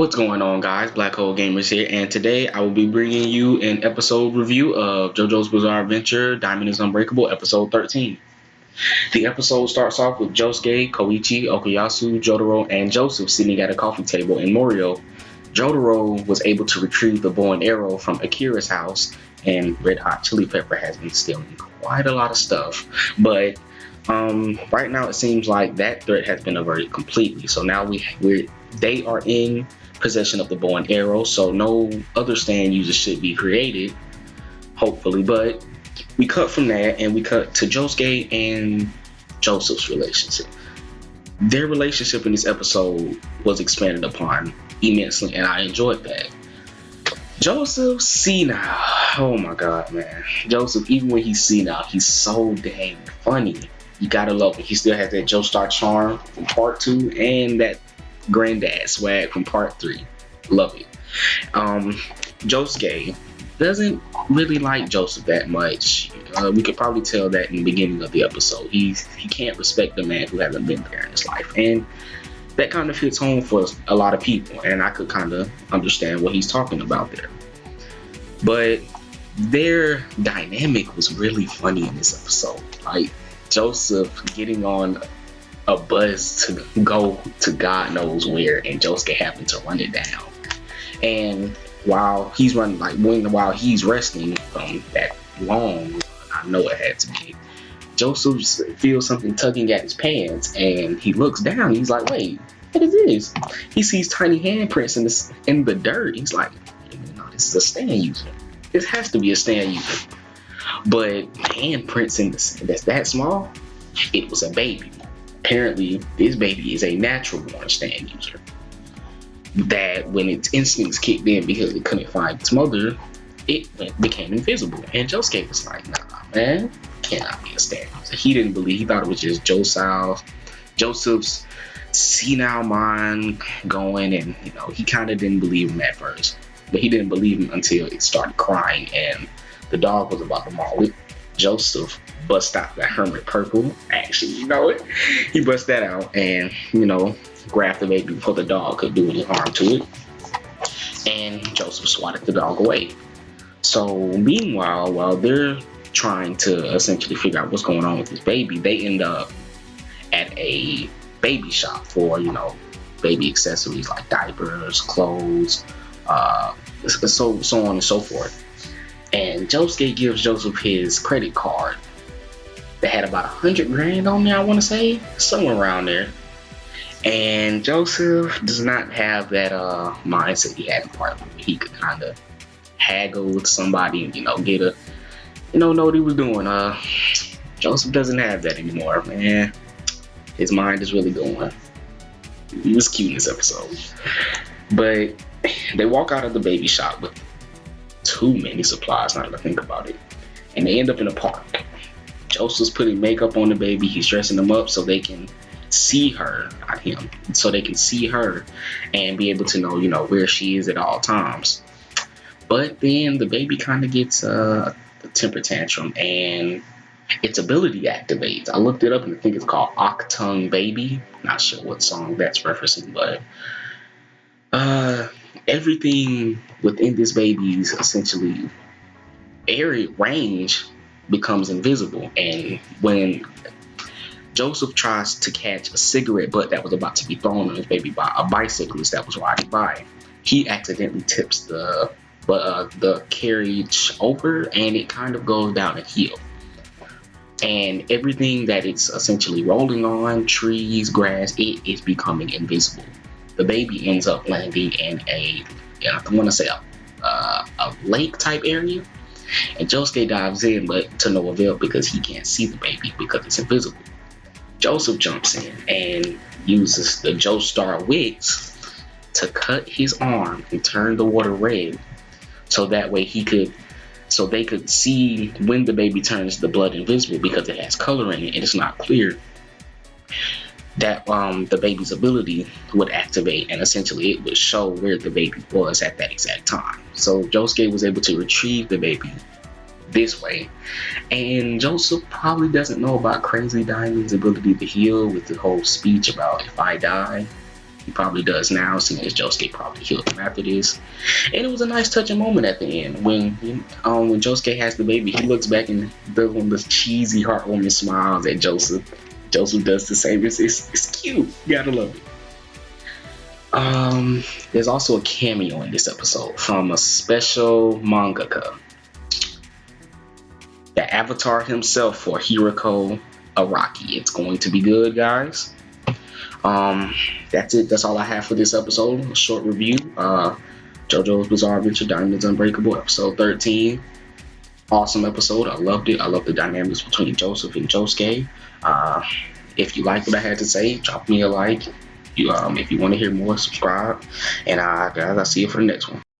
What's going on, guys? Black Hole Gamers here, and today I will be bringing you an episode review of JoJo's Bizarre Adventure Diamond is Unbreakable, episode 13. The episode starts off with Josuke, Koichi, Okuyasu, Jotaro, and Joseph sitting at a coffee table in Morio. Jotaro was able to retrieve the bow and arrow from Akira's house, and Red Hot Chili Pepper has been stealing quite a lot of stuff. But right now it seems like that threat has been averted completely. So now they are in possession of the bow and arrow, so no other stand users should be created, hopefully. But we cut from that and we cut to Josuke and Joseph's relationship. Their relationship in this episode was expanded upon immensely, and I enjoyed that. Joseph senile, oh my god, man. Joseph, even when he's senile, he's so dang funny. You gotta love it. He still has that Joestar charm from part 2 and that granddad swag from part 3. Love it. Josuke doesn't really like Joseph that much. We could probably tell that in the beginning of the episode. He can't respect the man who hasn't been there in his life, and that kind of hits home for a lot of people, and I could kind of understand what he's talking about there. But their dynamic was really funny in this episode. Like Joseph getting on a bus to go to God knows where, and Josuke having to run it down. And while he's running, while he's resting from that long run, I know it had to be, Joseph feels something tugging at his pants, and he looks down. And he's like, "Wait, what is this?" He sees tiny handprints in the dirt. He's like, "No, this is a stand user. This has to be a stand user." But handprints that's that small, it was a baby. Apparently, this baby is a natural born stand user. That when its instincts kicked in because it couldn't find its mother, it became invisible. And Josuke was like, "Nah, man, cannot be a stand user." He didn't believe. He thought it was just Joseph's senile mind going, and he kind of didn't believe him at first. But he didn't believe him until it started crying, and the dog was about to maul it. Joseph bust out that Hermit Purple. Actually, he bust that out and grabbed the baby before the dog could do any harm to it. And Joseph swatted the dog away. So meanwhile, while they're trying to essentially figure out what's going on with this baby, they end up at a baby shop for baby accessories like diapers, clothes, so on and so forth. And Josuke gives Joseph his credit card that had about 100 grand on there, I want to say, somewhere around there. And Joseph does not have that mindset he had in part 1. He could kind of haggle with somebody and get a know what he was doing. Joseph doesn't have that anymore, man. His mind is really going. He was cute in this episode. But they walk out of the baby shop with too many supplies, now that I think about it, and they end up in a park. Joseph's putting makeup on the baby. He's dressing them up so they can see her, not him, so they can see her and be able to know where she is at all times. But then the baby kind of gets a temper tantrum and its ability activates. I looked it up and I think it's called Octung Baby. Not sure what song that's referencing, but everything within this baby's essentially area range becomes invisible. And when Joseph tries to catch a cigarette butt that was about to be thrown on his baby by a bicyclist that was riding by, he accidentally tips the carriage over, and it kind of goes down a hill. And everything that it's essentially rolling on, trees, grass, it is becoming invisible. The baby ends up landing in I want to say a lake type area, and Josuke dives in, but to no avail because he can't see the baby because it's invisible. Joseph jumps in and uses the Joestar wicks to cut his arm and turn the water red, so that way they could see when the baby turns the blood invisible, because it has color in it and it's not clear, that the baby's ability would activate, and essentially it would show where the baby was at that exact time. So Josuke was able to retrieve the baby this way. And Joseph probably doesn't know about Crazy Diamond's ability to heal with the whole speech about if I die, He probably does now, seeing as Josuke probably killed him after this. And it was a nice touching moment at the end when Josuke has the baby. He looks back and does one of those cheesy, heartwarming smiles at Joseph. Joseph does the same. It's cute. You gotta love it. There's also a cameo in this episode from a special mangaka, the avatar himself for Hiroko Araki. It's going to be good, guys. That's it. That's all I have for this episode. A short review. JoJo's Bizarre Adventure Diamonds Unbreakable, episode 13. Awesome episode. I loved it. I love the dynamics between Joseph and Josuke. If you like what I had to say, drop me a like. If you want to hear more, subscribe. And guys, I'll see you for the next one.